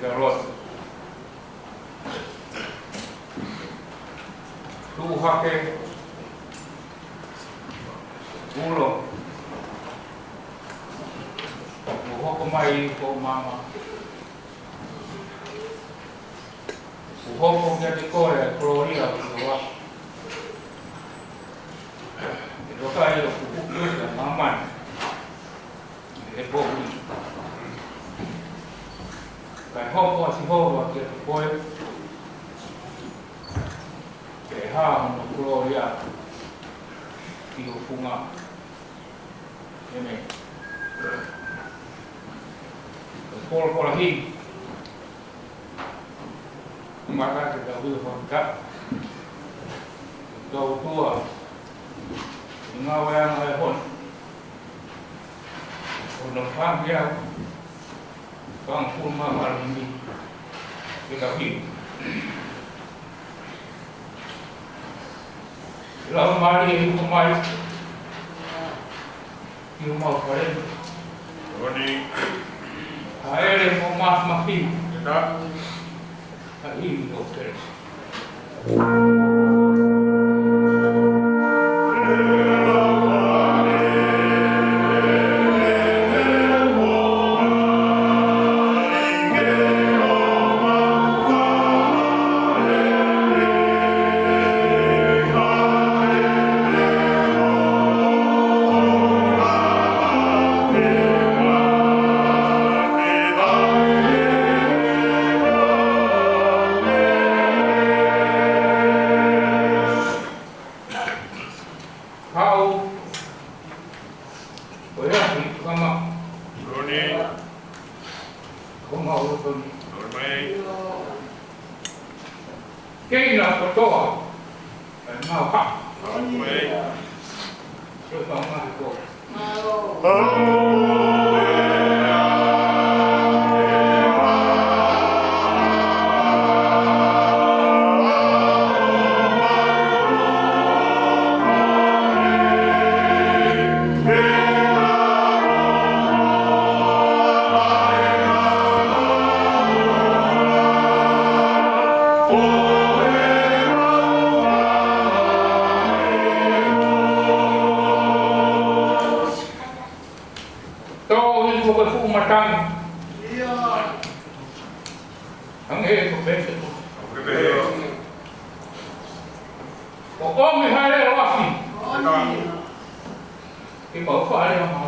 Garot. Lu hake ulo uhoko mai ko mama uhoko kia te kore koloria kuwa ilo kai lo kukukusa mama e poki kai hoko si hoko kia te koe ke ha no koloria ki o funga ene por aquí maka ke tau hu ka tau tua ngawe ang ai hon ono pang ya pang pun ma mal ni ke tau hi la mari ko mai ki mau pare Roni aere mo mas mapi kita aí dokter cái là có to nào khác rồi có mà cái phụ mặt trăng thằng ấy thuộc bên có ôm 12 đây là gì cái mở khóa đây mà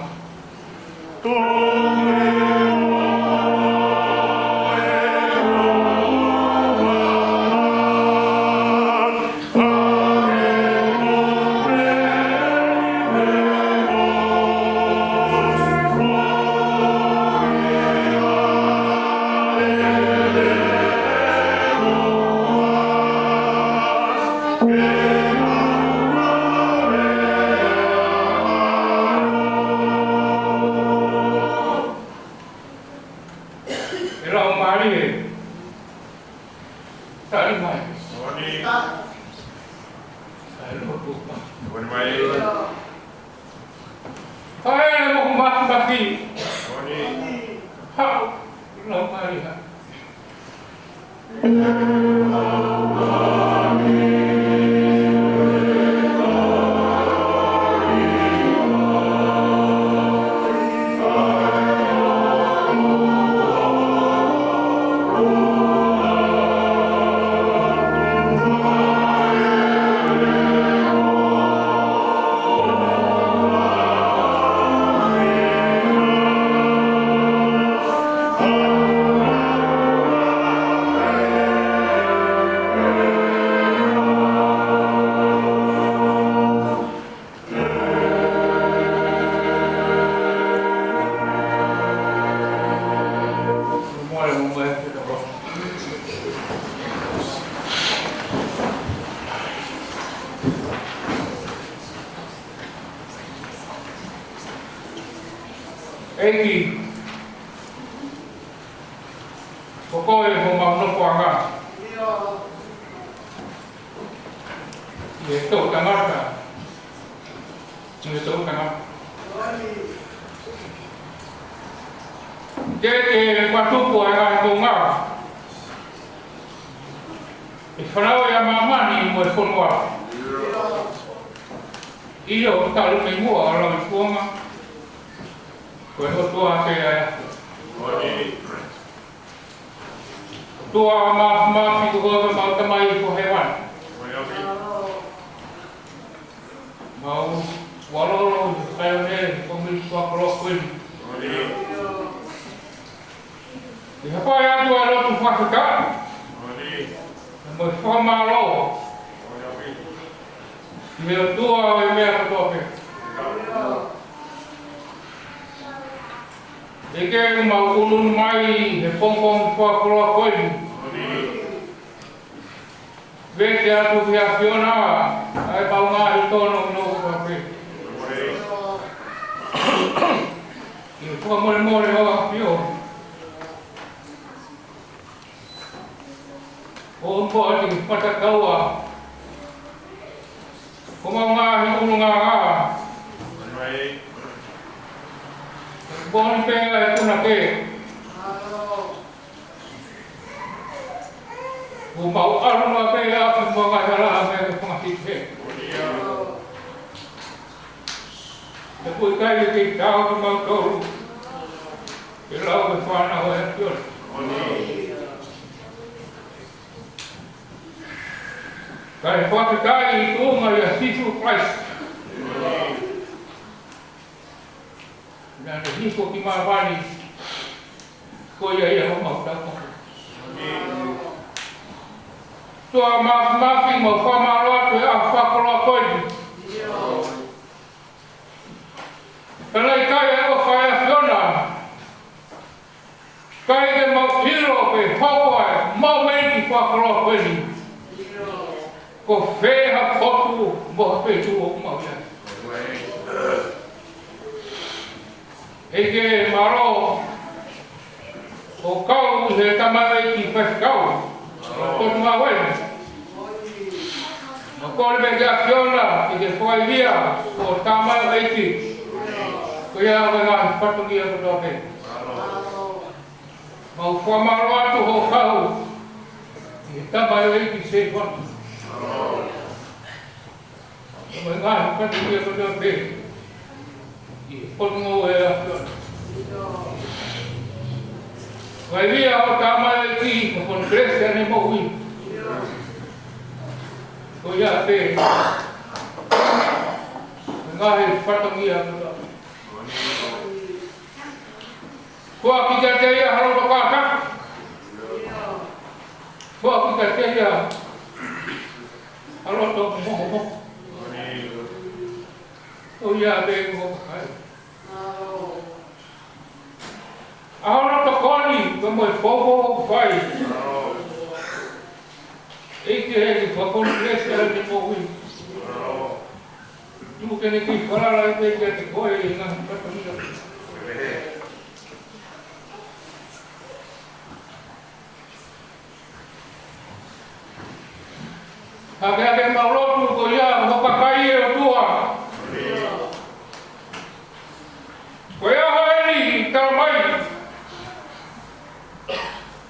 Eki Pokoknya mau no kuanga itu tangata itu tangata jadi waktu kuanga tunga whanau ia mamani mo e whanua. Ia o talu me mua a lau i kuanga. Ko e hotua te aia. Tua mafi ko koe mau tamai ko hewan. Mau walolo kaya ne ko mi ko kro kuin. Di hapa ya tua lo tu fakka. Mo famalo. Di tua e me ko tope. Eke mau ulun mai he pongpong ko kro kuin. Vete a tu fiona, ai pau ngā i tono no ko pe. I ko more ho pio. O ko ati pata kaua. Ko ngā hi ulunga ngā. Bon pe ai kuna ke. O mau aruna pe a ko mga hala me ko ngati. Te pui kai ki tau ko mau toru. Ke lau ke whana ho e pio. Kai whaka kai i tōnga i a sisu Christ. Nā te hiko ki mawani. Ko ia ia ho mau tau. Tua mafi mo whamaro atu e a whakoroa koini. Kanai kai e o whaia whiona. Kai e mau hiro pe hawai, mau meiti whakoroa koini. Ko wheha kotu mo whetu o mau ia. Eke maro o kau he tamai ki whekau. Ko ngā wena. Ma kore me kia whiona i te whaivia o tamai weiti. Ko ia koe ngā whatungi a koto pe. Ma whamaro atu ho kau i tamai weiti se whanu. Ma ngā whatungi a koto pe. I whanungo e a whiona. Whaivia o tamai weiti ko kon krese ane mohui. Ko ia te ngahe whatangi a koto. Kua ki ka te ia haro toka tak. Kua ki ka te ia haro toka moho. Ko ia te moho kai. Ahora tokoni como el povo vai. Eke he ko kon krese ane mohui. Tumu kene ki wharara e te te koe i ngā whatangi. Hake maulotu ko ia hokakai e o tua. Ko ia haeri i taramai.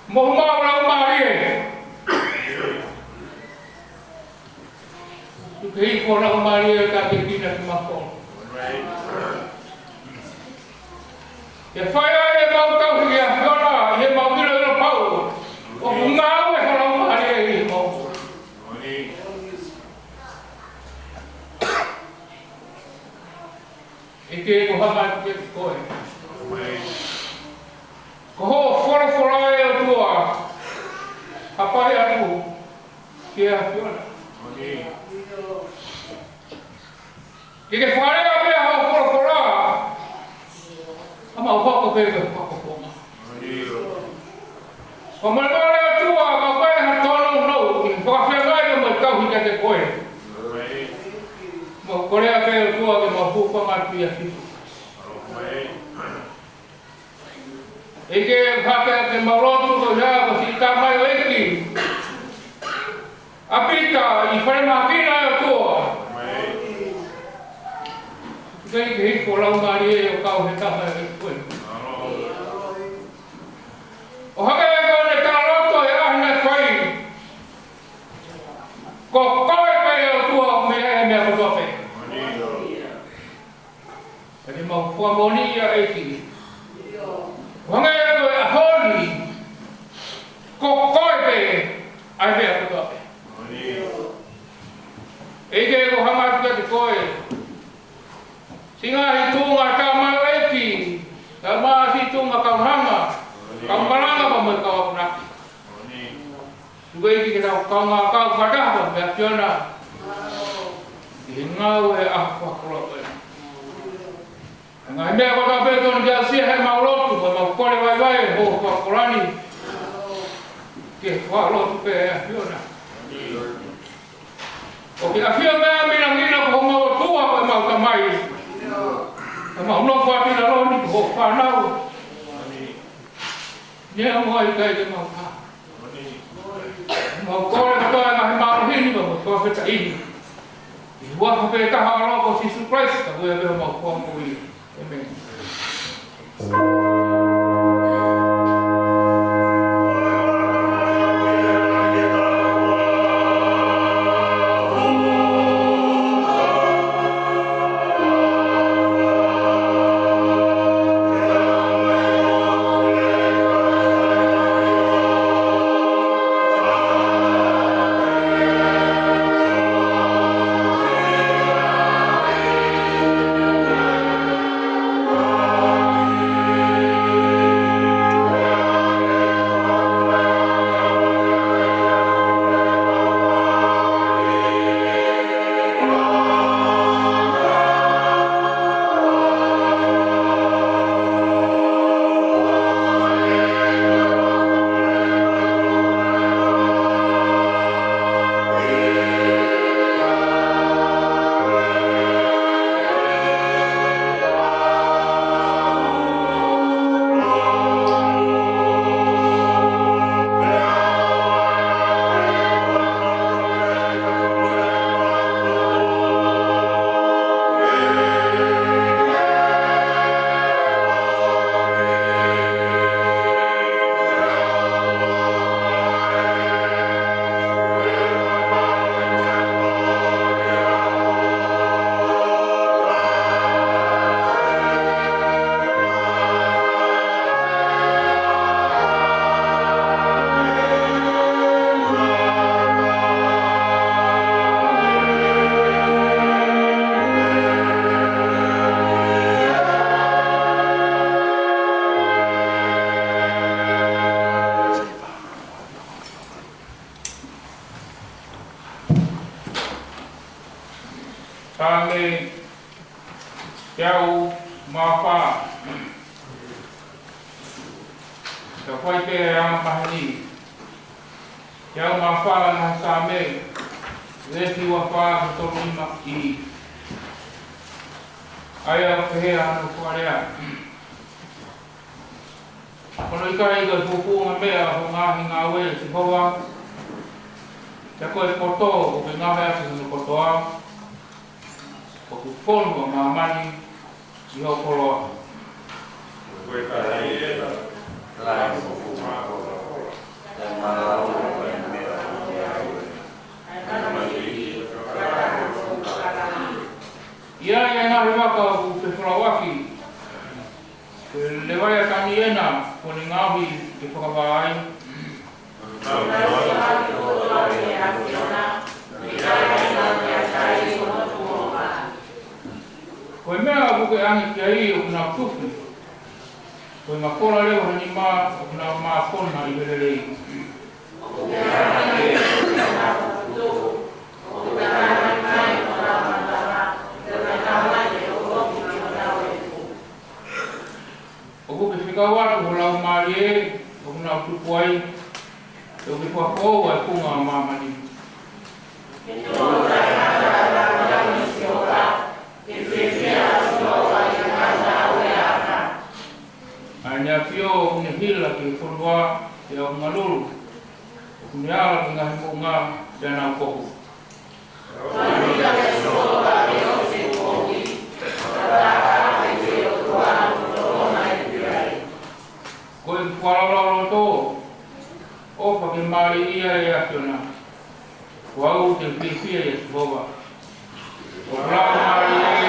Mohu maura umari e. Tuke hiko na umari e ka te kina ki mako. Ke whaia e mautau ki a whiona i he maukira ino pau. O ngāu e hora umari e i mo. Eke ko hama ki te koe. Ko ho whora e o tua. Hapai atu ki a whiona. Ki ke wharea pia ho whora. Ama o whako pe ke whako ponga. Ko mare o tua ka pai ha tono no. Ki whakawhengai o mai kau hika te koe. Mo korea pe o tua ke ma hupanga pia hitu. Eke whakea te maurotu ko hea ko si tamai o eki. Apita i whare mahakina e o tua. Kei ke hiko laungari e o kau he tamai o eki koe. O hake e kone tā roto e ahina whai. Monia eki. Wangai ko e holi. Ko koipe ai be ko. Ege ko hanga te koe. Singa hitunga tama eki. Tama hitunga kamhanga. Kambalanga pa mo ka na. Tuwe ki kita kanga ka kata ba be piona. Ingawe apa ko. Ngai me ko ta pe ton ja si he ma lo tu ma ko le vai vai ho ko korani. Ke wa lo tu pe piona. Oke, afia mea mina ngina ko mau tua ko mau tamai. Mau no ko ati na lo ni ko fa nau. Ni mo ai kai de mau pa. Mau ko le ko na mau hini mo ko fa ta ini. Wa ko pe ka ha lo ko si surprise ta ko e mau ko mo i. Amen. Kami jauh mapa. Kapoi ke yang mahani. Jauh mapa na same. Lesi wapa betul lima i. Ayah kehea anu kuarea. Kono ikai ga tupu ngamea ho ngahi ngawe si hoa. Jako e koto o ke ngahea si kotoa. O ku fono mamani i ho koloa. Koe kai e la ko kuma ko. Ta ma o e me a o. Ia e ngahi waka o te whakawaki. Le vai a kaniena ko ni ngahi te whakawai. Koe mea buke angi ki ai o kuna tupi. Koe makora leo hani maa o kuna maa kona i verelei. O buke whikawatu ho lau maari e o kuna tupu ai. E o ke whakou ai kunga a mamani. Anya fio une hila ki fonua e o ngalulu. O kune ala ki ngahi munga dana kohu. Koe kualalalo to o pake mari ia e akiona. Wau te pipia e suhoba. O lau mari e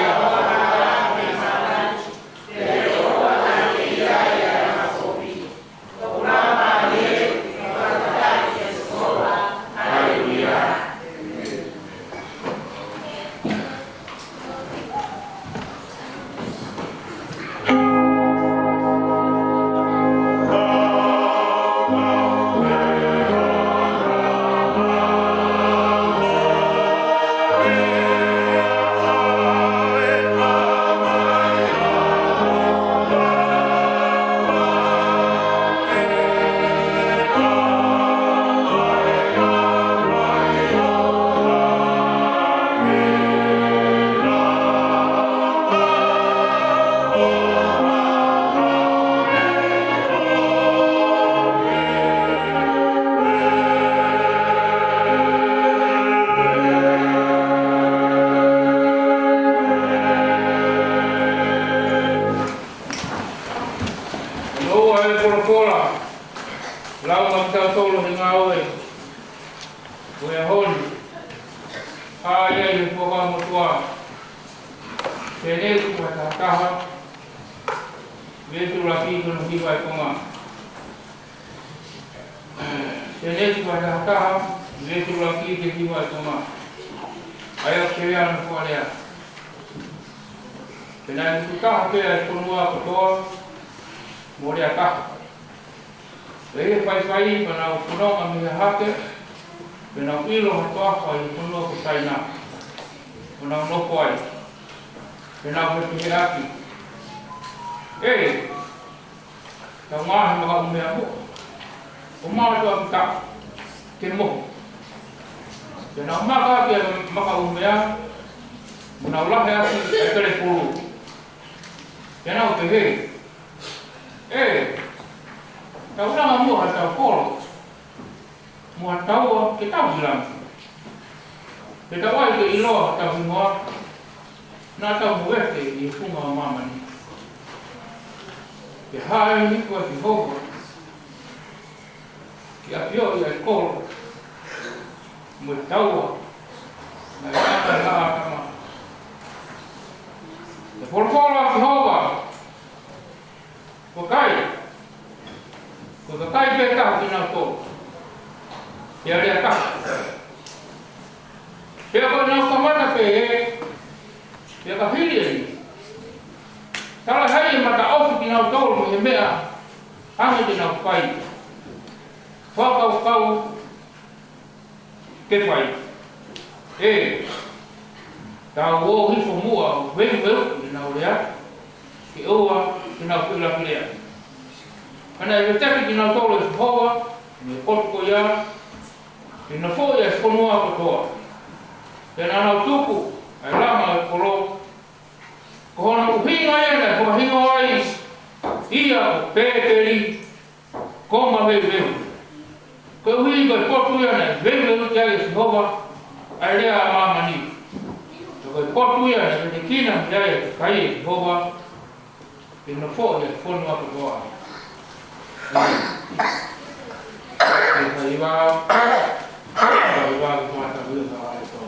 tau tolo ni ngā oe. Ue honi. Ai ai e poka motua. Tēnei ku hata taha. Vetu laki kono hiwa e konga. Tēnei ku hata taha. Vetu laki ke hiwa e konga. Ai au te rea na kua lea. Tēnei ku taha pēa e konua kotoa. Mo rea taha. Rehe whaiwhai pana o punonga miha hake. Pena o ilo hatoa whai punua ko taina. Pana o noko ai. Pena o hepi he aki. Tau ngahi maka umea mo. O maa tua ki ta. Ke moho. Pena o maka aki maka umea. Muna o lahe aki e kere pulu. Pena o te he. Tau ranga mua tau kolo. Mua tau ke tau hilang. Ke tau ai ke iloa tau hingoa. Nā tau muete i funga o mamani. Ke hae ni kua ki hoko. Ki apio i ai kolo. Mue taua. Nā kata raa kama. Te polopolo ki hova. Ko kai. Ko ka kai pe tahu ki nā tō. Ia rea tahu. Pea ko nā kamata pe he. Pea ka hiri e ni. Tala hei mata ofu ki nā tōru mo he mea. Hangi ki nā whai. Whakau kau. Ke whai. Tau o hifo mua o weu ki nā urea. Ki oa ki nā whila ki rea. Ana e teki ki nā tōru e whaua. Me kotu ko ia. Ki nā fōi e whanua kotoa. Tēnā nau tuku. Ai lama e kolo. Ko hona uhinga ena, ko hinga ai. Ia o pēperi. Konga veu. Ko uhinga e potu ena, veu te ai e Sihova. Ai rea a mamani. Ko e potu ena, e te kina te ai e kai e Sihova. Ki nā fōi e whanua kotoa. Ke kai wā. Kai wā ki mata huinga ai tō.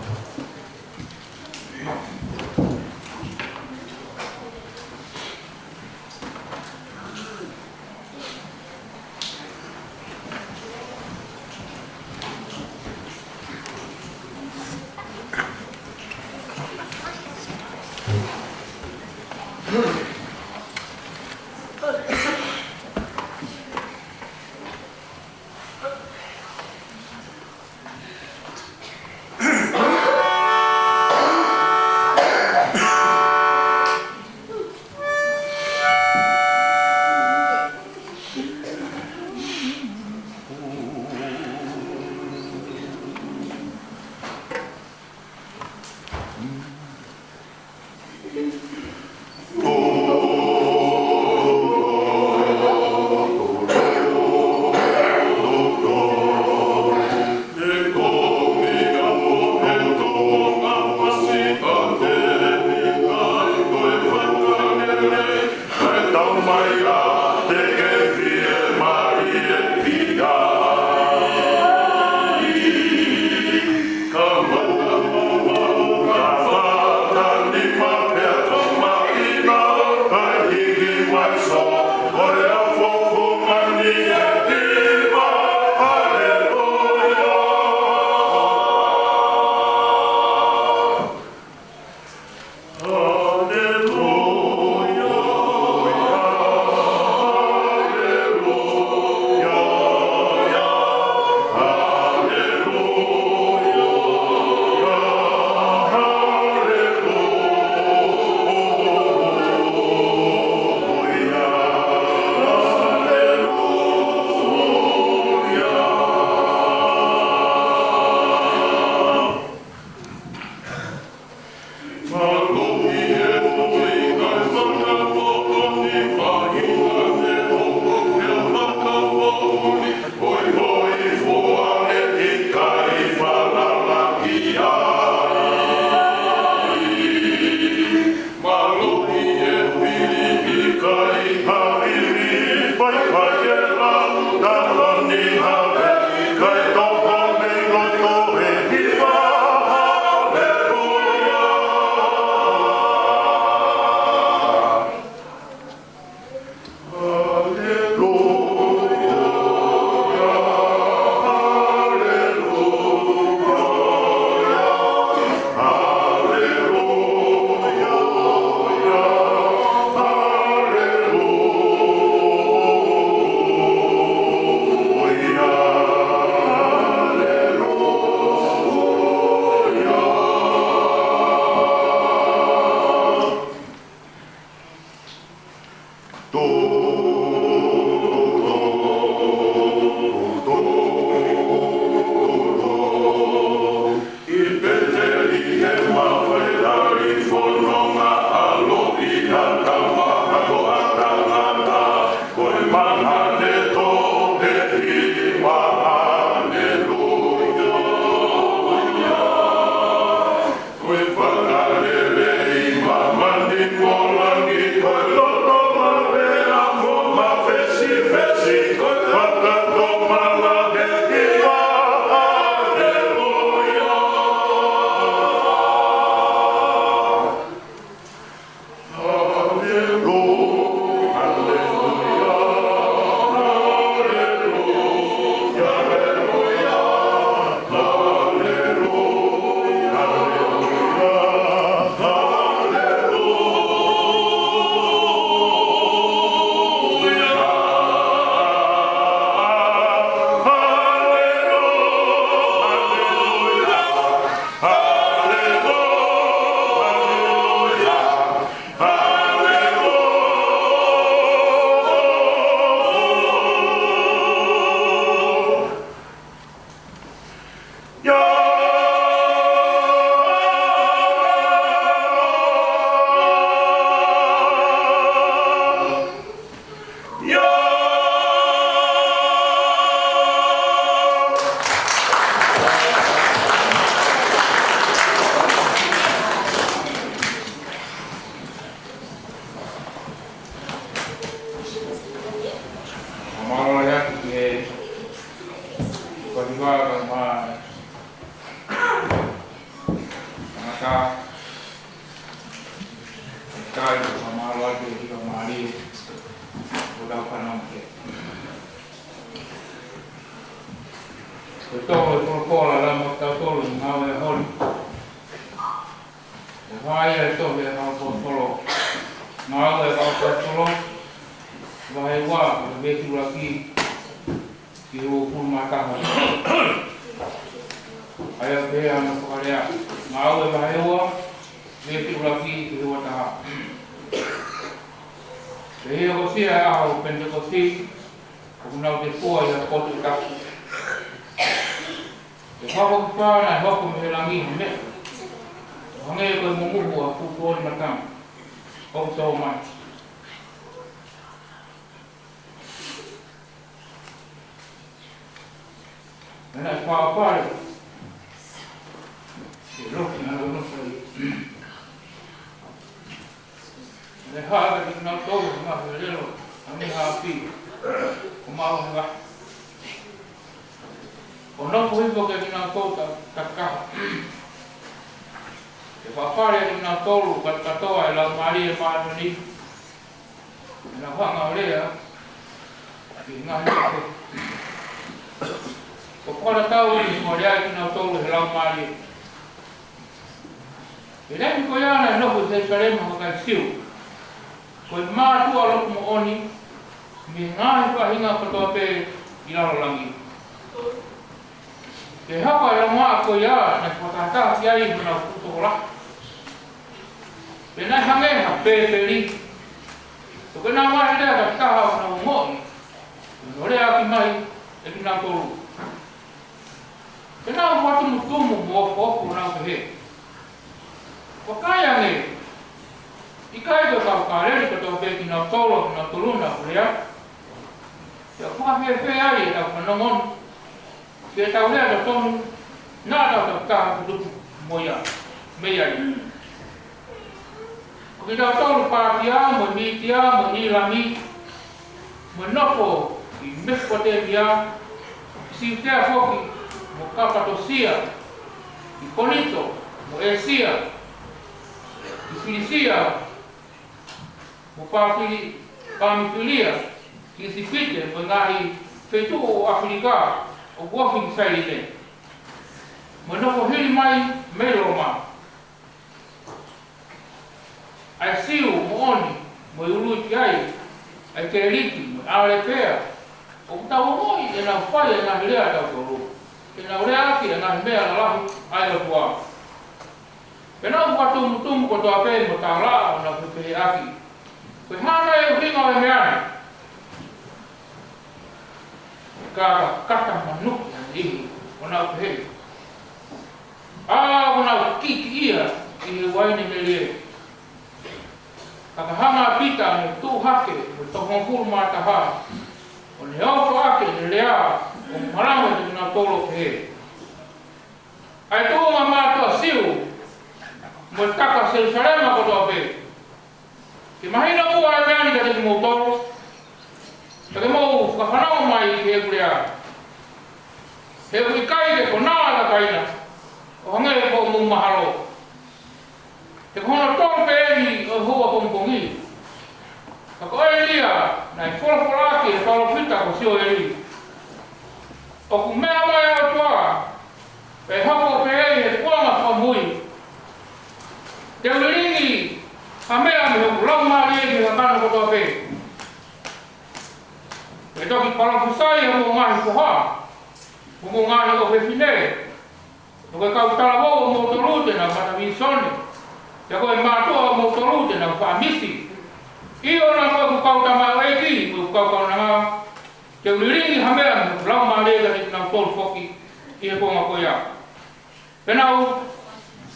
Penau,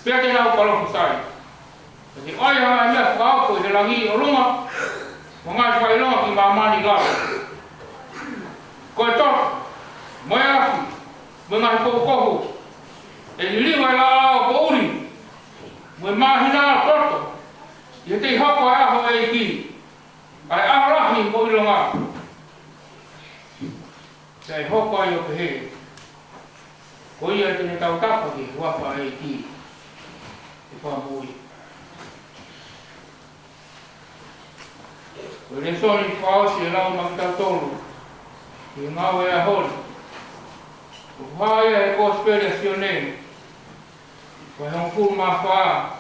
pia tenau kalau kusai. Jadi oi hanga mea whakau ko i te langi o runga. Mga whai longa ki mamani lau. Ko e tot, moe aki, mga hi kohu. E ni liwa la ao ko uri. Moe mahina toto. I te hapa e aho e ki. Ai aho lahi mo i longa. Sei hoko ai o ke he. Ko ia tene tau tapa ki wapa e ki. E whamui. Ko ne soni whaosi e lau makitau tolu. I ngau e a hori. Ko whaia e kōspere sionei. Ko he hongkuru mā whaa.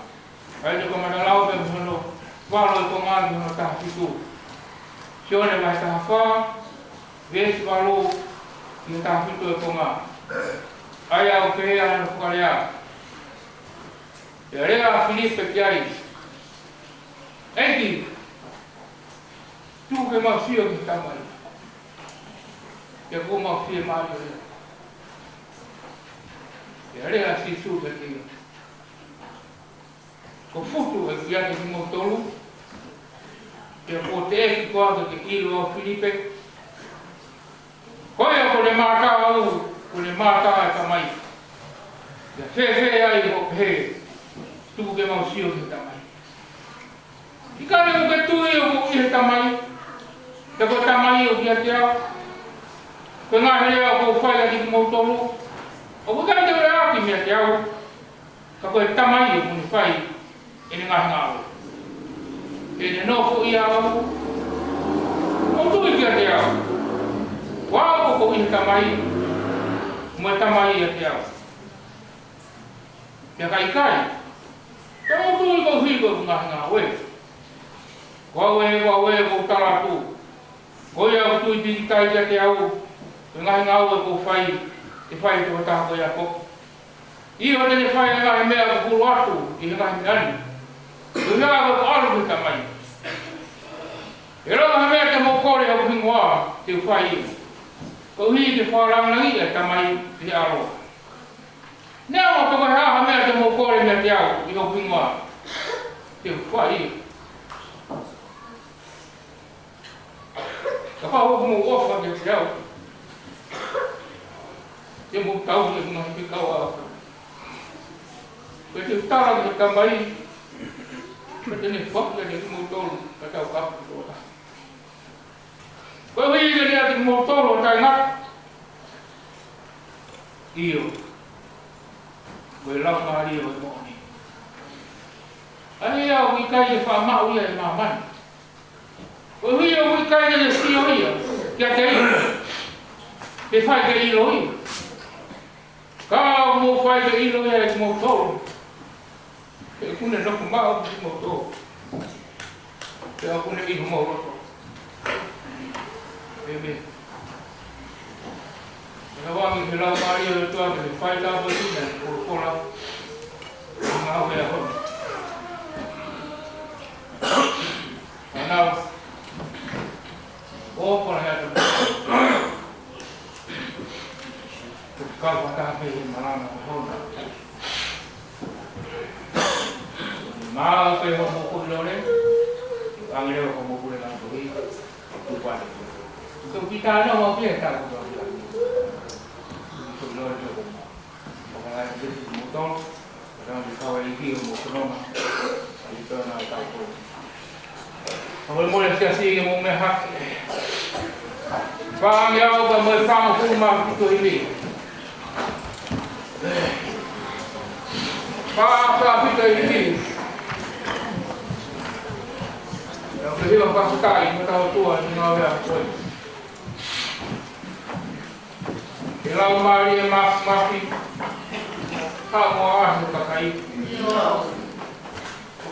Ai te komata lau pe mhono. Walo i ko ngāni mhono taha fitu. Sione mai taha whaa. Vesi walo. I taha fitu e ko ngā. Ai au ke hea hana whakarea. Te rea Filipe Piai. Eki. Tu ke mau sio ki tamai. Te ko mau sio mai o rea. Te rea si su ke kia. Ko futu e kia ki mo tolu. Te ko te eki koa ke ilo o Filipe. Koia ko le mātā au. Ko le mātā e tamai. Te whewhe ai ho he. Tu ke mau sio ki tamai. I kare o ke tui o ko i he tamai. Te ko tamai o kia te au. Ko ngā hele au ko whai ati ki mau tolu. O ko kai te rea aki mea te au. Ka koe tamai o kuni whai. E ne ngahi ngāwe. E ne nofo i au. O tui kia te au. Wao ko i he tamai. Mo tamai e te au. Te kai kai. Te o tui ko hui ko ngahi ngāwe. Wawe ko taratu. Ko ia ko tui tiki tai te au. Te ngahi ngāwe ko whai. Te whai te wataha ko ia ko. I o tene whai ngahi mea ko kuru atu. I he ngahi ngani. Te hea ko aru ki tamai. E roha mea te mokore au hingoa. Te whai i. Ko hi te wharangangi e tamai te aro. Nea o toko hea mea te mokore mea te au. I au hingoa. Te whai i. Ka whao mo ofa ke te au. Te mo tau ke mga te kau au. Ko te utara ke tamai. Ko te ne whaka ne mo tolu. Ka tau kapu tōta. Ko hui ke ne ati mo tolu tai ngat. Iyo. Ko e lau ngāri o e mōni. Ai au i kai e whamau ia e mamani. Ko hui o hui kai e sio ia. Kia te ilo. Te whai ke ilo ia. Ka au mo whai ke ilo ia e mo tolu. Te kune noku mau ki mo tolu. Te au kune iho mo roto. Bebe. Te wangi he lau maari o tua ke te whai lau i ina o kola. Ngā au hea honi. Anau. O kona hea te kau wataha pe he marana o hona. Maa pe ho mo kulore. Angere ho mo kulore na ko hi. Tu pare. So kita no mo pe ta ko. Kulore to. Para que se motor. Para que kau ai ki mo kroma. Ai to na ta ko. Awal mo le si mo me hak. Pa mi au ka mo fa mo ku ma to hi. Pa pita hi. Jadi lepas sekali, kita tahu Tuhan mengalir aku. Kalau mari mafi, kamu ah buka kai.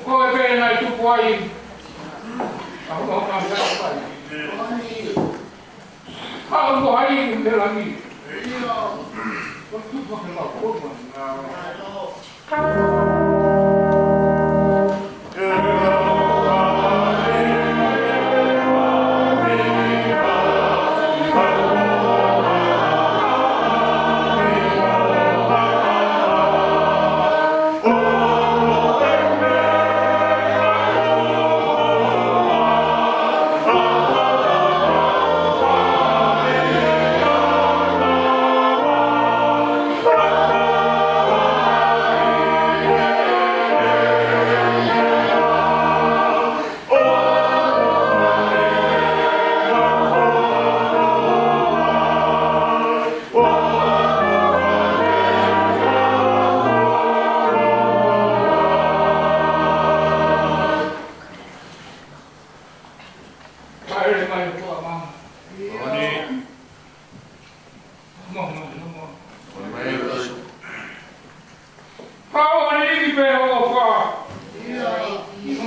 Kau apa yang itu kuai? Aku mau ambil apa? Kalau kuai itu lagi. Waktu pakai lapor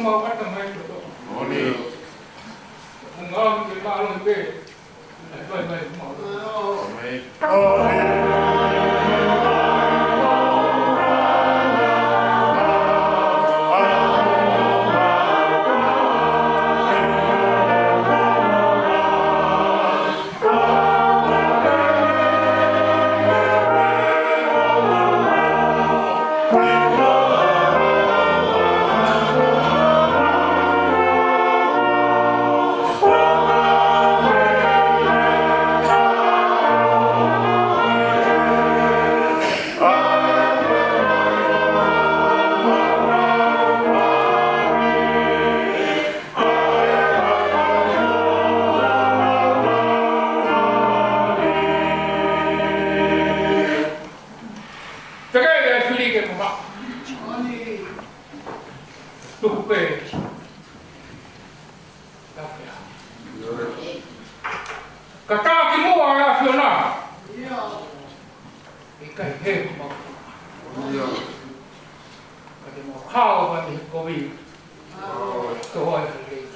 mau kata mai tu. Oni. Ngom di malu be. Mai mau. Oni. Kata kimua ya fiona. Ikai he mo. Kati mo hao ba ni kowi. To hoy ni.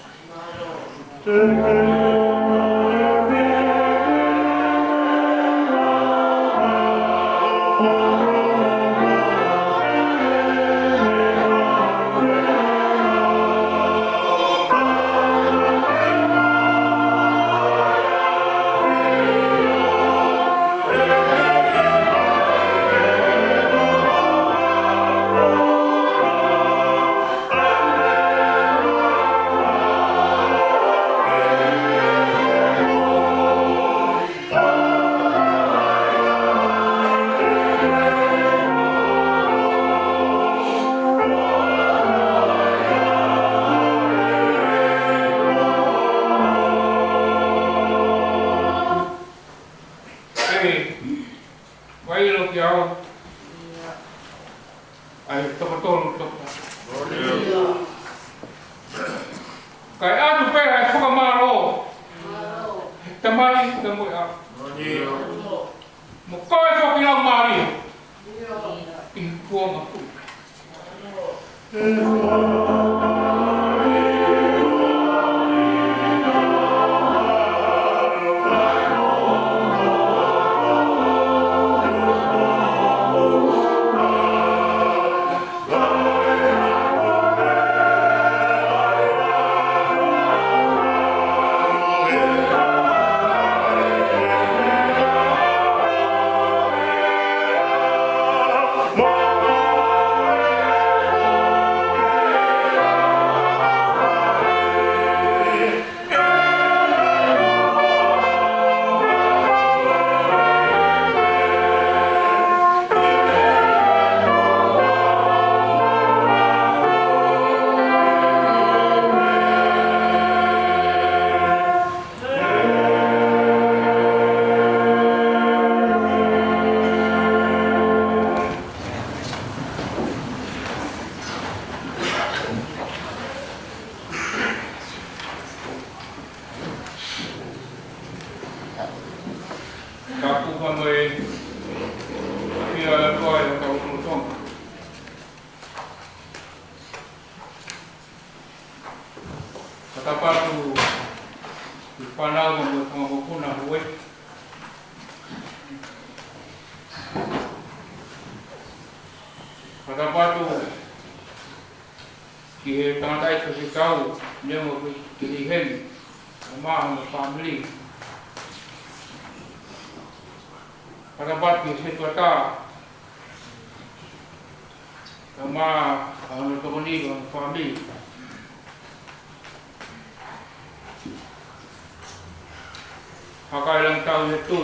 Pakailang tahu itu,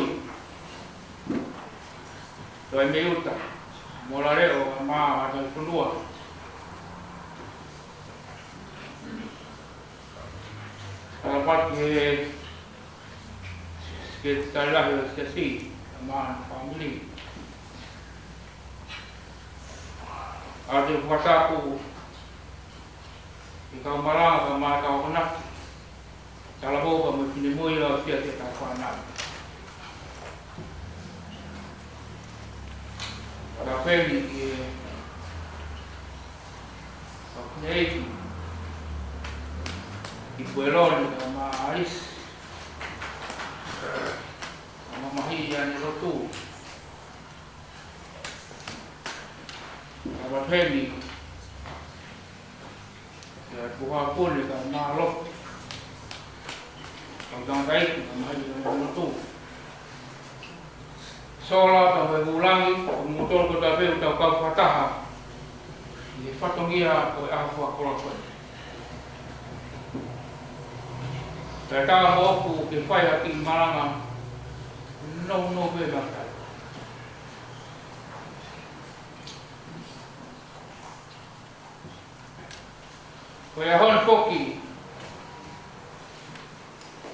doa meuta, mulai o ma ada kedua. Dapat kita lah sesi sama family. Ada kata aku, ikaw malang sama kau kena. Kalau kau mesti mui lah siapa tak faham. Tapi ni, apa ni? Buelon ka maalis. Mamahiya ni Rotu. Kabat hemi. Ya buha pun ka malok. Hanggang baik mamahiya ni Rotu. Sola ka ulangi motor ko tabe utau ka fataha. Ni fatongia ko afu ko. Tata mo ke fai hati maranga no be bakal. Ko ya hon foki.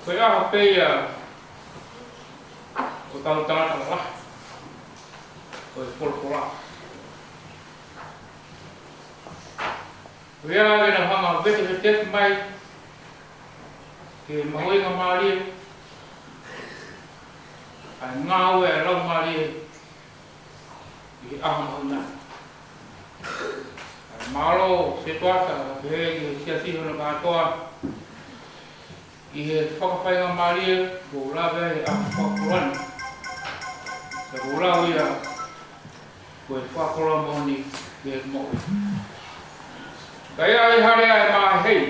Ko ya peya. Ko tau tala lah. Ko pol. Ria na hanga bete mai ke mahui nga mari ai ngawe lau mari i ahona malo situata ke siasi hono katoa i he whakawhai nga mari ko lawe a whakakuran ke ko lawe a ko e whakura moni ke mo kaya ai hare ai mai hei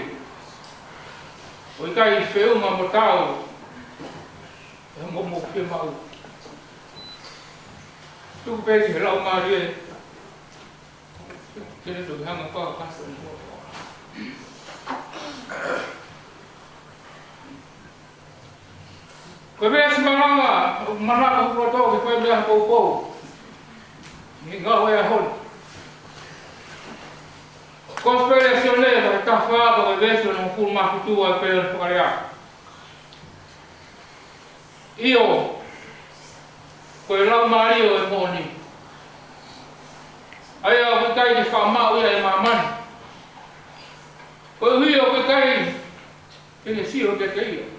o kai feu ma motau e mo ke mau tu pe ke lau ma ri ke ne do hanga pa ka so ko be semangat mana ko to ko be po ni nga wa hon Conspirazione sta fatto che adesso non fu ma tu per fare. Io quello Mario e Moni. Aia ko kai di fama ua e maman. Ko io ko kai che si o che io.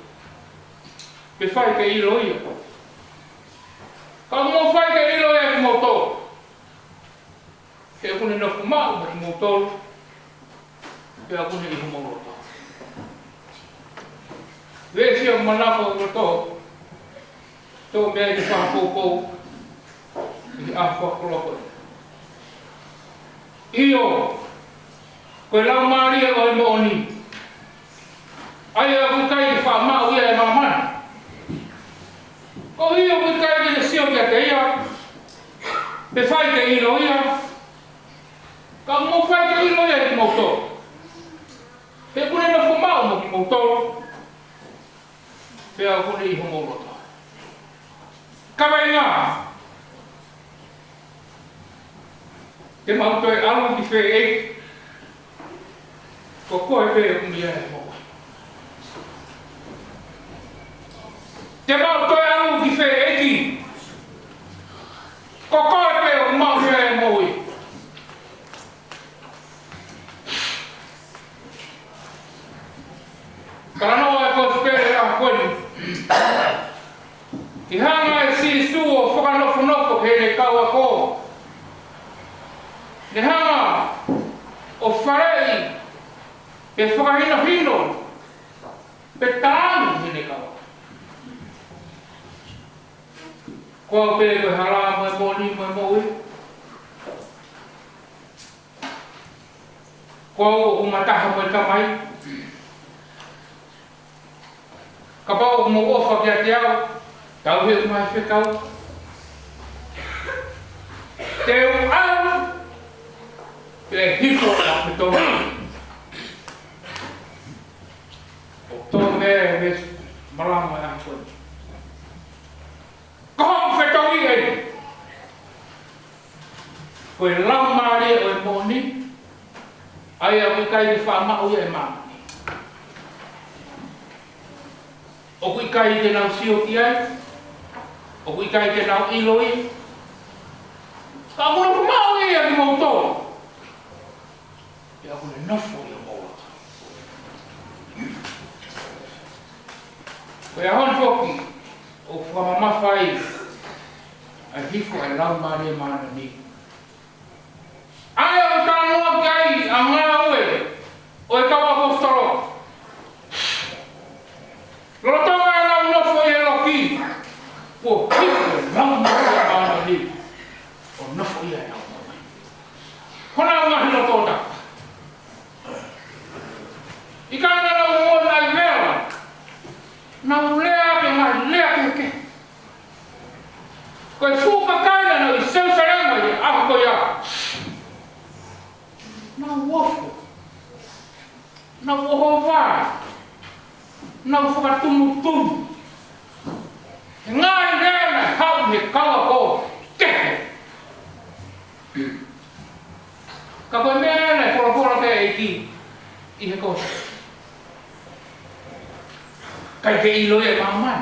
Che fai che io. Come fai che io è moto? Che con il fumato il motor. Ke aku ni ibu mau roto. Wesi yang mana ko roto. To me di fa popo. Di afa ko. Io quella Maria o Moni. Ai aku kai di fa ma ua e maman. Ko io ko kai di sio ke ia. Pe fai ke ilo ia. Kamu fai ke ilo ia di motor. Pe kune na fumau mo ki motor. Pe a kune i homo roto. Kawai ngā. Te mauto e alu ki whee e. Ko koe pe e kuni e mo. Te mauto e alu ki whee e ki. Ko koe pe e mau e mo i. Karano e ko spere a koni. Ki hanga e si suo whakanofo he ne kaua ko. Ne hanga o wharei pe whakahino pe tānu he ne kaua. Kua pe koe hala mai moni mai moi. Kua o mataha mai tamai. Kapau mo ofa kia tiao, tau he mai whekau. Teu au, te hifo a whitoa. O tō mea hes marama e ankoi. Kahong whetau i ei. Koe lau maare o e moni, ai a wikai ni whamau i e mama. O kui kai te nau sio ki ai, o kui kai te nau iloi, ka muna pumau e a ki mauto. E a kune nofo i a maurata. Koe a hon foki, o whamamawhai, a hifo e lau maare mana ni. Ai o tānoa kai a ngā ue, o e kawa apostolo. Lotanga e nau nofo e loki. Ko kiko nau nofo e ana ni. O nofo ia e nau nofo. Hona ngahi no tōta. I kāna nau o nai mea. Nau lea ke ngahi lea ke ke. Koe fuka kaina nau i seu sarema i aha ko ia. Nau wofo. Nau oho wāi. Nau whakatumu. He ngai rea na hau he kawa ko kehe. Ka koe mea nei pora te e ki i he kosa. Kai ke ilo e maamai.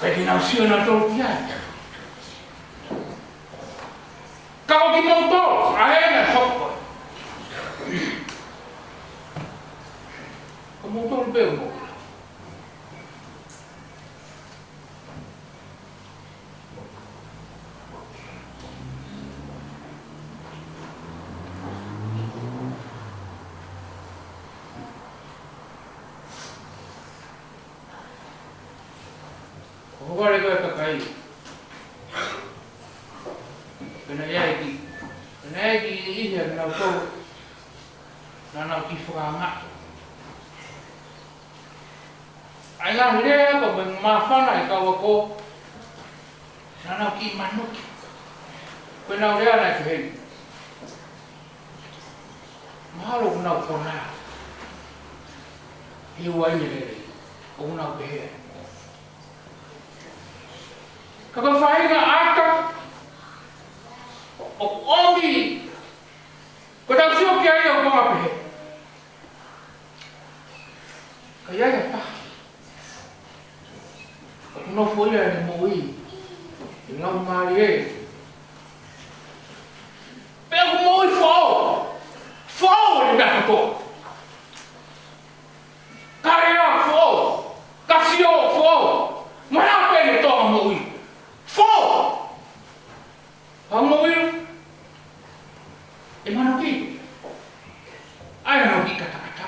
Kai ke nau sio na tolu ki ai. Ka o ki mauto, a he na hoko. Ka mauto le beo mo. Wale koe kakai. Pena iai ki. Pena iai ki ihia ki nau tau. Nā nau ki whakanga. Ai ngā hirea ko me mawhana i kaua ko. Nā nau ki manuki. Koe nau rea nai ki hei. Mahalo ku nau kona. He ua ime rei. O nau ke hea. Ka ka whainga ata o ongi ko tau sio ki ai o konga pehe. Ka iai e pa. Ka kuno fuia e mo i. I ngau maari e. Pea ku mo i whao. Whao e mea kato. Karea whao. Kasio whao. Mana pene toa mo i. Fo! Pangoil. E manoki. Ai manoki kata-kata.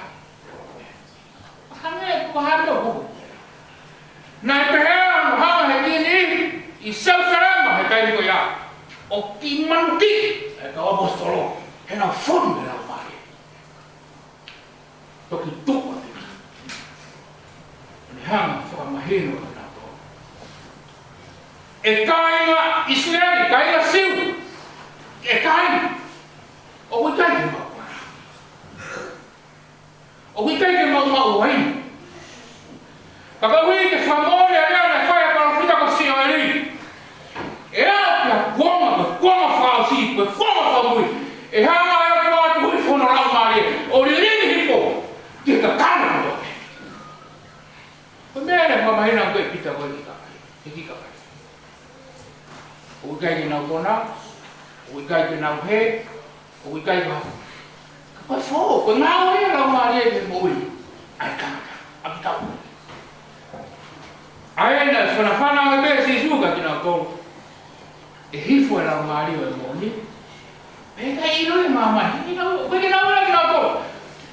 Hame ko hado ko. Na pehea hama he kini I seu sarama he kai ko ya. O ki manoki e ka apostolo. He na fonde na mari. Toki tupa. Ni hama fa mahino. E kainga Israeli, kainga siu. E kainga. O kui kai ke mau. O kui kai ke mau wain. Kaka hui ke whamone a rea na whaia parafita ko si o eri. E au kia kuonga whao si, koe kuonga whamui. E hanga e o kua atu hui whono rau maari. O ri rini hipo, ki ka kana mo toke. Ko mea ne whamahina koe pita koe ki kakai. He ki kakai. O kai ke nau kona, o kai ke nau he, o kai ka. Ka koe fo, koe ngau e rau maari e ke moi. Ai kamata, aki tau. Ai na whanawhana me pe si suka ki nau tolu. E hifu e rau maari o e moni. Pe kai iro e mamai, koe ke nau e ki nau tolu.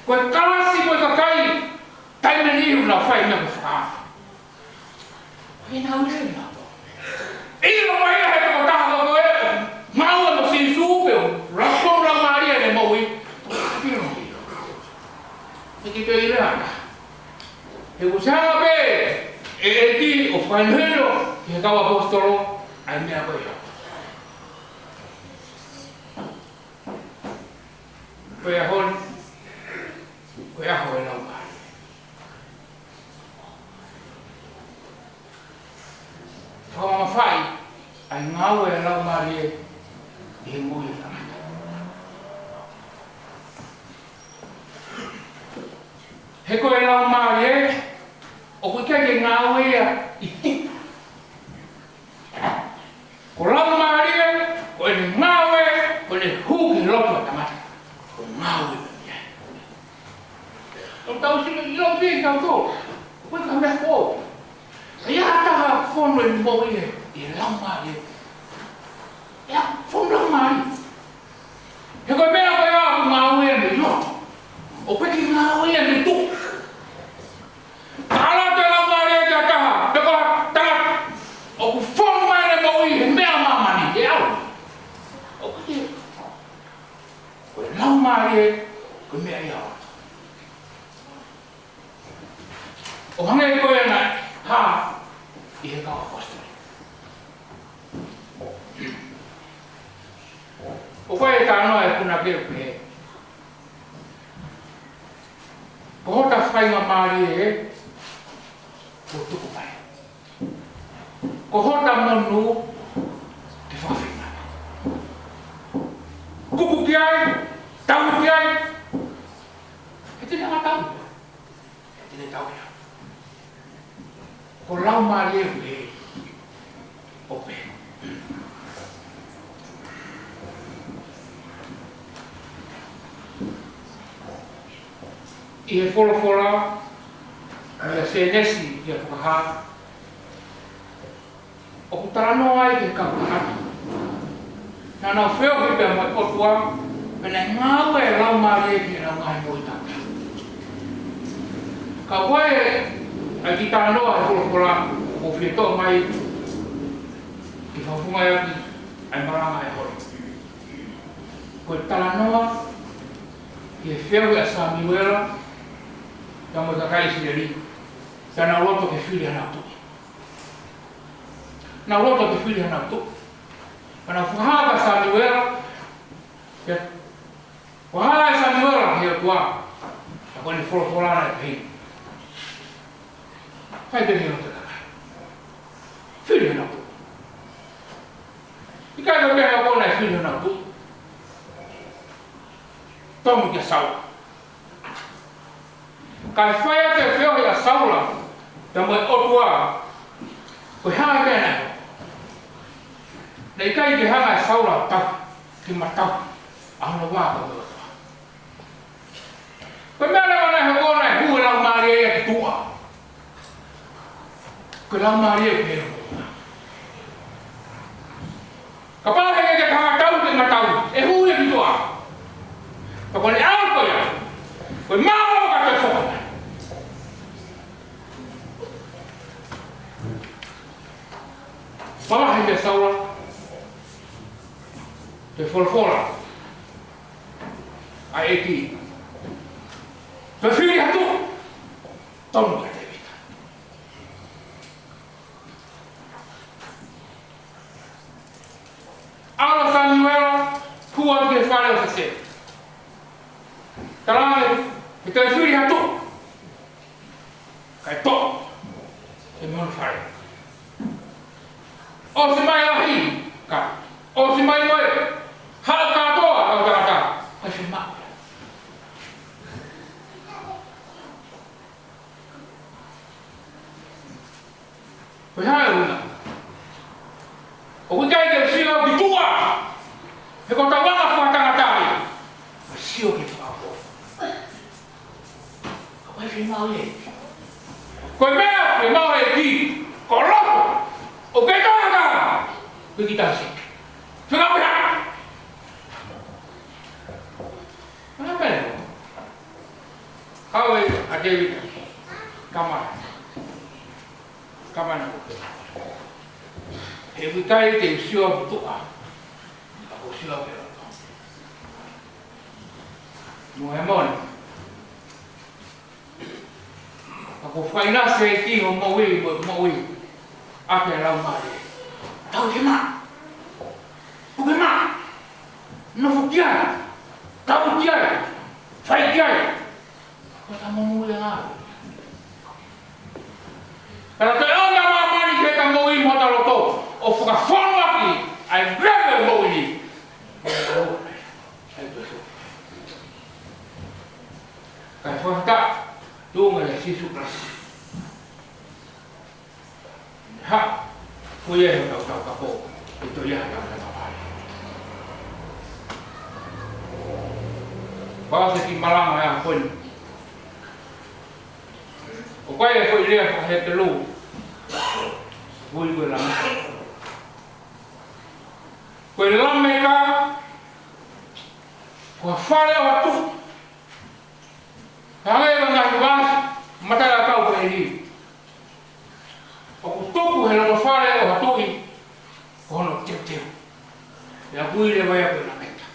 Koe kalasi koe kakai, taime nihu na whai mea koe whakaama. Koe nau e ki nau tolu. Iro mai he ko taha ko e mau no si supe rapo ra maria ne mo wi piro e ki te ira e usanga pe e ti o fanelo que ka apostolo ai me apoio foi a hon não Kama mawhai, ai ngau e rau marie I he mui tangata. He koe rau marie, o kui kai ke ngau ea I tipa. Ko rau marie, ko e ngau e, ko e huki loto tangata. Ko ngau e mea. Tau tau sila I lau pia kau tō, koe ka mea kō. Ia taha fono e mo I lau maari. Ia fono lau maari. He koe mea koe a ngau e me no. O peki ngau e me tu. Kala te lau marie ko me ai awa. O hange ko na ha I he kawa apostoli. O koe tānoa e puna keo pe. Ko hota whainga marie e ko tuku mai. Ko hota monu te whawhinga. Kuku ki ai, tau ki ai. E tine ngā tau. E tine tau ia. Ko lau marie e ope. I he whora me se nesi i a whakaha. O kutarano ai ke kaukahana. Nā nau wheo ki pia mai otua, pene ngāua e lau marie ki nā ngai moi tāpia. Ka koe ai ki tānoa he whora o whietoa mai ki whawhunga e aki ai maranga e hori. Koe tānoa ki he wheo i a Samuela ka mo takai sireri. Ka nā roto ke whiri hana tu. Nā roto ke whiri hana tu. Ka nā whahaga Samuela, whahaga e Samuela ki o tua, ka koe ni whorana e pehi. Whai te heo te takai. Whiri hana tu. I kai ka peha kona e whiri hana tu. Tomu ki a saula. Kai whai ate whio i a saula, ta moe otua, koe hanga pēnei. Nei kai ki hanga e saula tau, ki matau, ahona wāka o otua. Koe mea lewa nei he kona e hui lau maari e ki tua. Koe lau maari e ki heo. Ka pāhenga ke hanga tau ki matau, e hui e ki tua. Ka kone au koe au, koe māo ka te whokana. Walahi me saura, te wholawhora, a eki. Te whiri hatu, tonu ka te wita. Ala Samuela, kua ki e whare o se se. Tarane, te whiri hatu, kai to, te monu whare. O si mai ahi, ka. O si mai moe, haa katoa au tarata. Hai whi maa. Koe hae una. O kui kai ke sio ki tua. He ko ta wanga whakatangatai. Koe sio ki whakako. Koe whi maa e. Koe mea whi maa e ki. Ko loko. O kei tāka! Koe ki tāsi. Whakapiha! Mana pere? Kaue a David. Kamara. Kamara koe. E wikai te usiwa putua. Ka usiwa pera to. Moe mone. Ka ko whainase e ki ho moui. Ake a lau maare. Tau ke maa. Uke maa. Nofu ki ai. Tau ki ai. Whai ki ai. Koe ta mamu e ngā. Kara te ona maa mani ke ta moui mota roto. O whakawhanu aki. Ai grebe moui ni. Ai tuaso. Kai whakata. Tunga le sisu klasi. Ha, fui e tau tau kapo, e to ia tau tau pare. Pāse ki maranga e a koini. O koe e koe rea whahe te lū. Vui koe lame. Koe lame ka, koe whare o atu. Hangai wa ngahi wāsi, matara tau koe hii. O ku tuku he lama whare o hatui, o hono teo teo. E a kui le vai a koe na meta.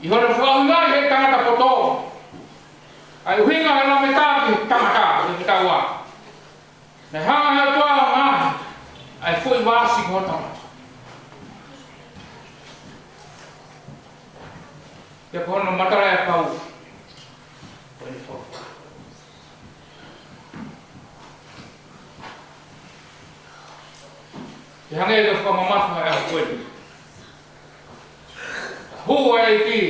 I hore whauinga he tangata poto. Ai uhinga he la meta ki tangata ki tawa. Ne hanga he toa ngā. Ai fui wasi ko tangata. Ia kono matara e kau. Koini whauwha. Te hange e ka whamamata e a koini. Hua e ki.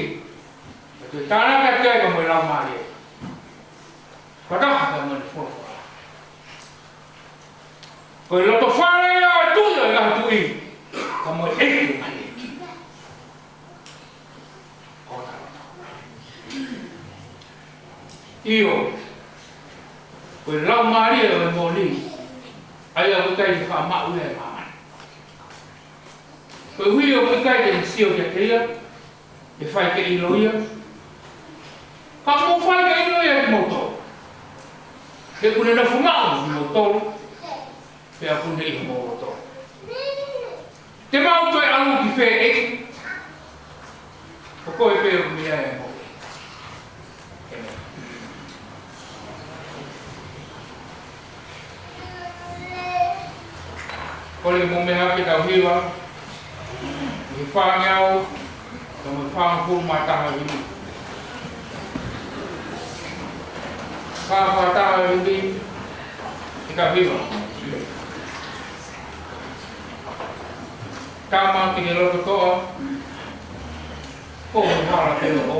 Te tāna ka te ka mo i lau maari e. Whataka ka mo i whauwha. Ko i loto whare ia e tuia i laha tui. Ka mo i eki mai e ki. Iyo, ko i lau maari e o mo li. Ai a kukai i whamau e mama. Ko i hui o kukai te sio kia keia. E whai ke ilo ia. Ka mo whai ke ilo ia ki moto. Ke kune na whumau ki moto. Pe a kune i moto. Te mau toi alu ki whē eki. Ko koe pēo ki mea e mo. Kole mo meha ke tau hiwa. I whāngiau. Ka mo whāngkuru mai taha hini. Whāwha taha hini. I ka hiwa. Kama ki ke loto toa. Ko me hara te o.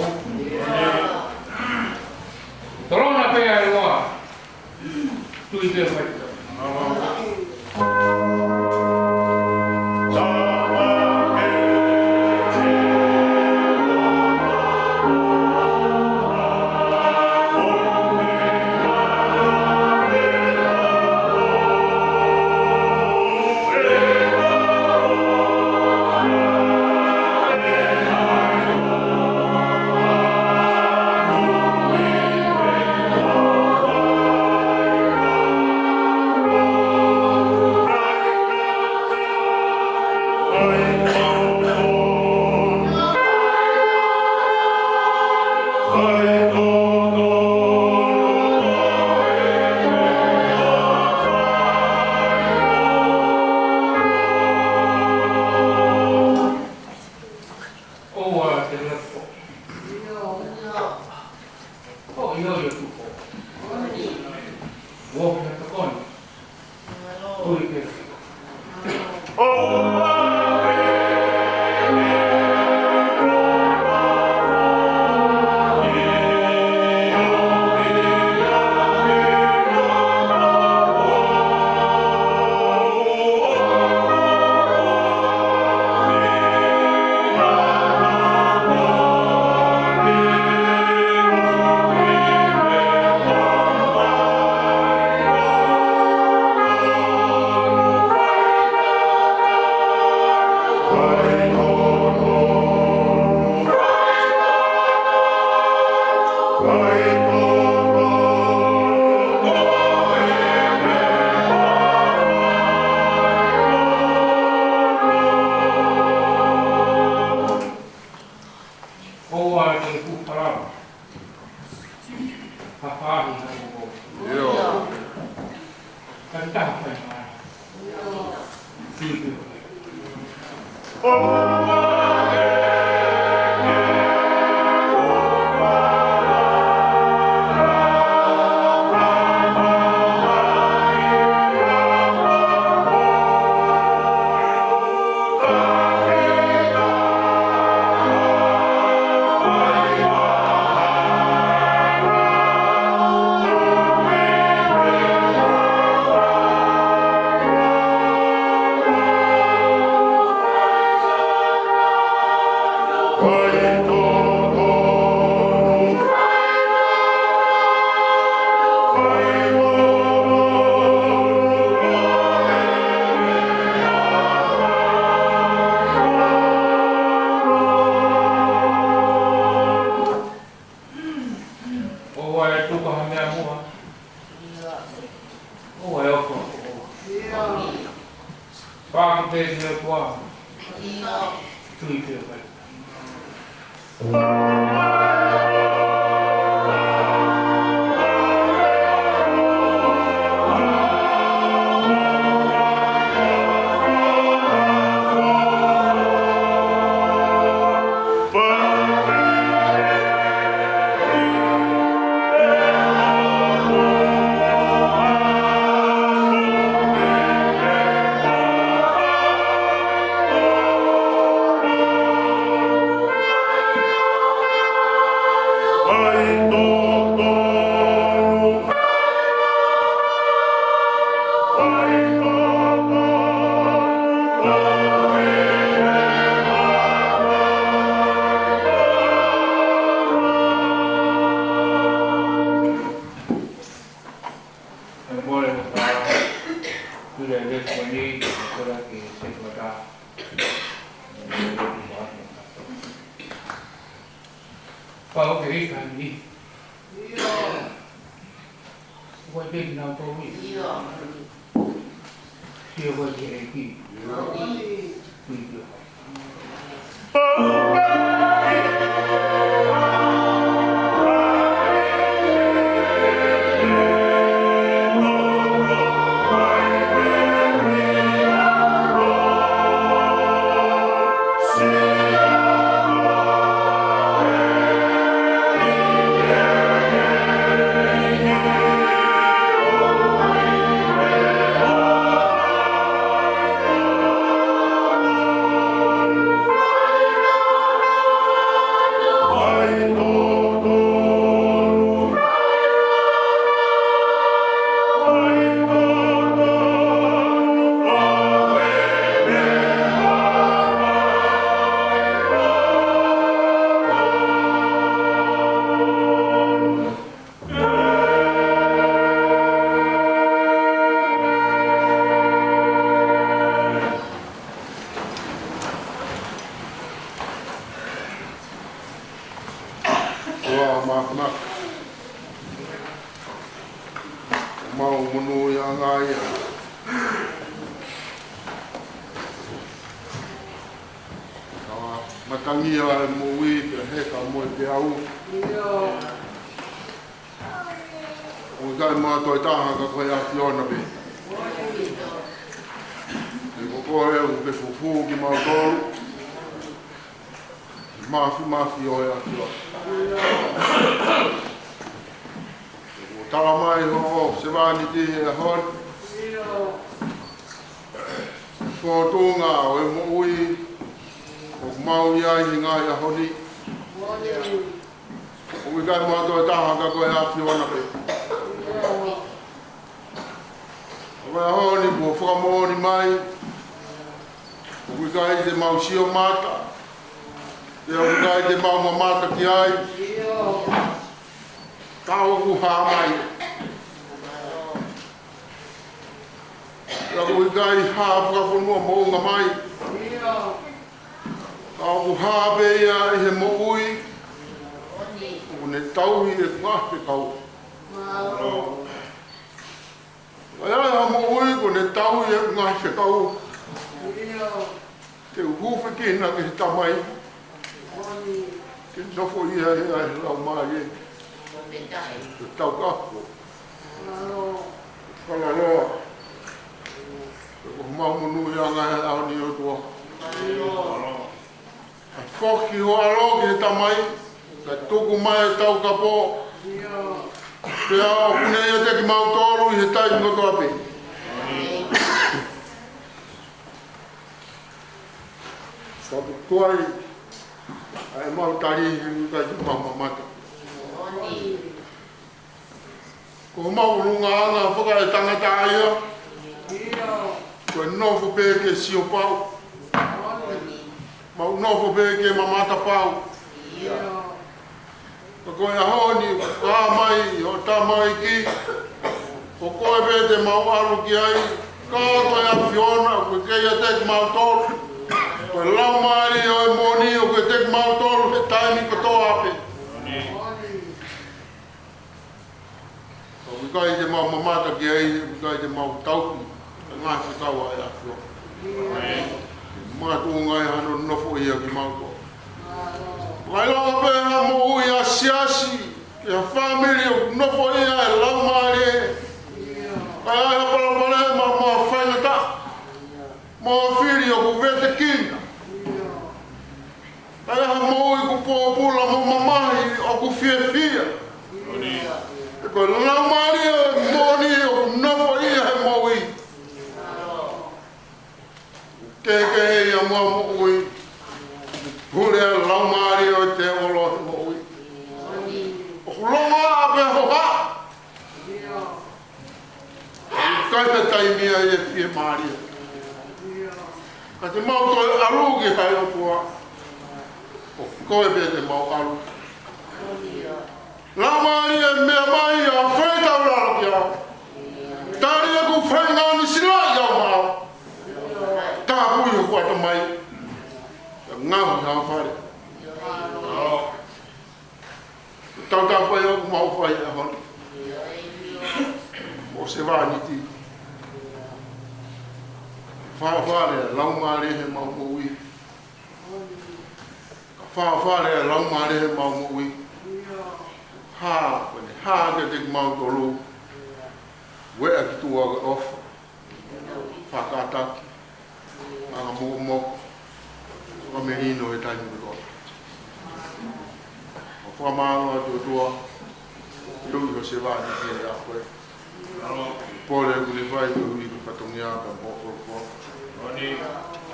Torona pea e loa. Tui te whaita. Pau cái cái gì? Quay bên nào tôi bị? Siêu quay cái gì? mau munu yang ai matangi ala mui te he ka mo te au o ga ma to ta ha ka ko ya fiona be ko e o ke fufu ki ma ko ma fi o ya tala mai ho se vani te hon fotonga o mo ui o mau ia i ngā ia honi o i kai mātua taha ka koe a whiwana pe o kai honi kua whakamoni mai o i kai te mau sio mata o i kai te mau mamata ki ai Kau ku hamai. Ya ku gai ha fra fu mo mo nga mai. Kau ku ha be ya he mo ui. Ku ne tau hi e ngā te kau. Ai ha mo ui ku ne tau hi e ngā te kau. Te uhuwhi ki na ki tamai. Ki nofo i ai lau mai e. Tau kapo. Kala loa. Ko mau munu ia ngai au ni o tua. A whoki ho alo ki tamai. Ka tuku mai tau kapo. Pea o kune ia te ki mau toru i he tai ngo toa pe. Sabu tuai. Ai mau tari i ka ki mau mamata. Ko mau runga anga whaka e tangata ia. Ko nofo pe ke sio pau. Mau nofo pe ke mamata pau. Ko e honi, ka mai, o ta mai ki. Ko koe pe te mau alu ki ai. Ka koe a whiona, ko ke ia tek mau tolu. Ko lau maari o e moni o ke tek mau tolu, he taimi ko toa ape. Kai te mau mamata ki ai, kai te mau tauki, ngā se sawa e a whio. Mātu ngai hano nofo ia ki mau tō. Wailoa pe ha mo ui a siasi, ke a family o nofo ia e lau maari e. Ai ai hapalapale ma moa whaingata, moa whiri o ku vete kina. Ai ha mo ui ku pōpula mo mamahi o ku whiawhia. E koe lau maari e moni o ku nofo ia he mo ui. Ke hei a moa mo ui. Hule a lau maari o te olo te mo ui. O kulonga a pe hoha. Kai te taimia e fie maari. Ka te mau toi aru ki hai o tua. O koe pe te mau aru. Lau maari e mea mai a whaitau raro ki au. Tari e ku whainga ni sila i au mau. Tā pui o kua ta mai. Ngau ngā whare. Tau tā pai o ku mau whai e honi. O se wāni ti. Whawhare lau maare he mau mo ui. Whawhare lau maare he mau mo ui. Hā ke te mau tolu. Wea ki tua ka ofa. Whakataki. Anga moko moko. Ka me hino e taimi me koa. O whamānoa tuatua. Tui ko se wāni ki e a koe. Pole ku le whai tu i ku whatongia ka mōwhorofo.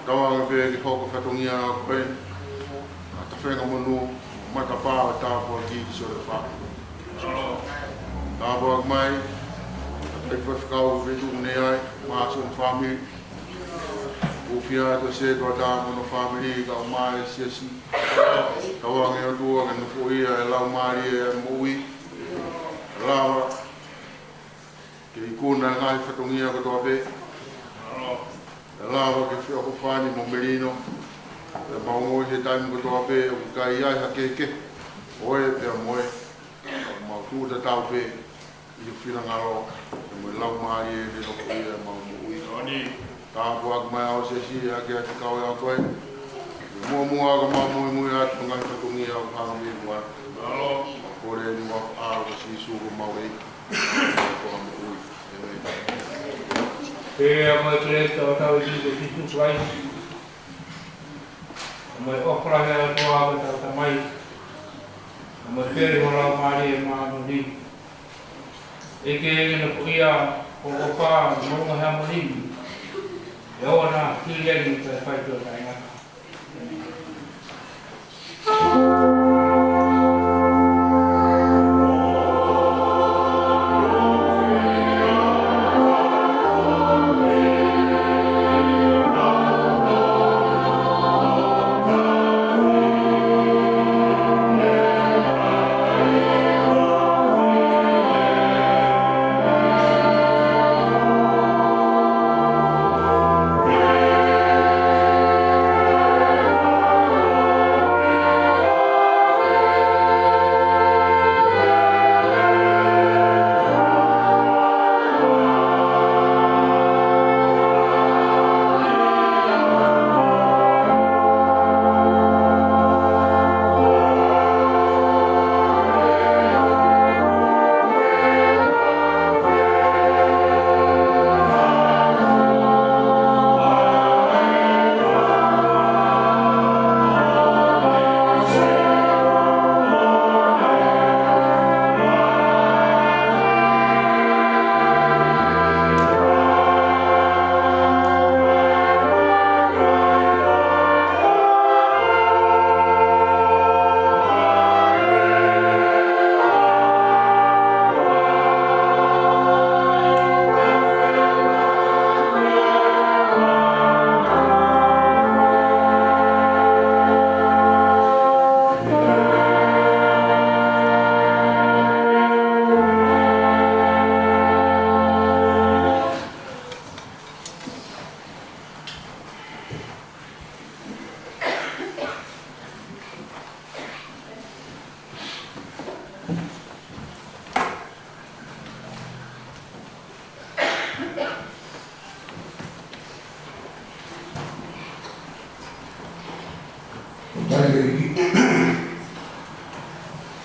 Tawanga pē ki hoko whatongia a koe. A ta whenga monu. Mata pā o tāpua ki so le wha. Tāpua ak mai. Te whakau whitu ne ai. Māso un whamiri. Ufia to se to ta mono family ka o mai siasi. Tawanga o tua ka no fuia e lau mari e mui. Lava. Ke ikuna ngai whatongia ko toa pe. Lava ke whio ko whani mo merino. E maungo he taimi ko toa pe o kai ai ha keke. Oe pe a moe. Ma kuta tau pe. I whina ngaro. E mo lau mari e no fuia e maungo ui. Tāpua ak mai au se si a kia te kau e a koe. Mua ka maa mui atu ngai whatungi au hanga mi mua. Kore ni waf aro ka si suko mau ei. Kua mo ui. E a mai kere tau tau i ko titu kwai. A mai okra hea toa ka tau ta mai. A mai pere mo lau maari e maa no ni. E ke e na kuia o opa monga hea mo ni. E o na kilia ni te whai tō tai ngata.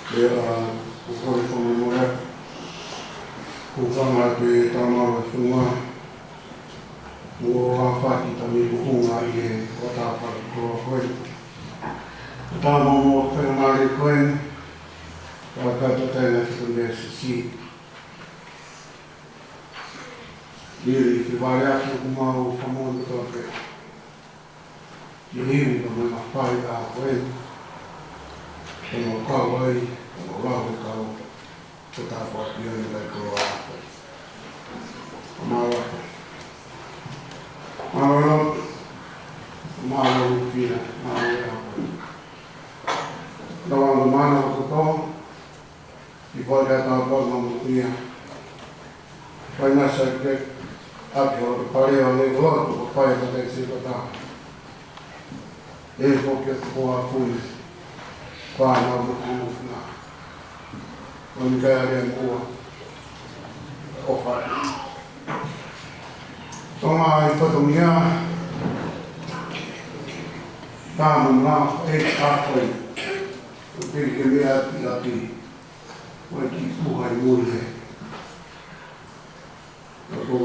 kukore whamamora, kuwhanga te tāmara whunga, mua whaki tami kuhunga I e watāpara kua koe. Tāma mua whengamare koe, whakata tēnā te kone sisi. Liri ki wale atu kumaro whamonga toke. Ki hiwi ka muna whai a koe. Tēnā kawai, tēnā rahu kau, te tāpaki ane kai kua atu. Mara. Mara. Mara rupina, mara atu. Tawanga mana o kato, I wale ata apana mutia. Whai nasa ke ake o parea o nei loto, o pai ka te se kata. E poke kua kune. Whāna o kūna. O ni kai area mua. O whai. Tonga I patongia. Tāma ngā e kākoi. O te ke mea ati ati. O ki puhai mule.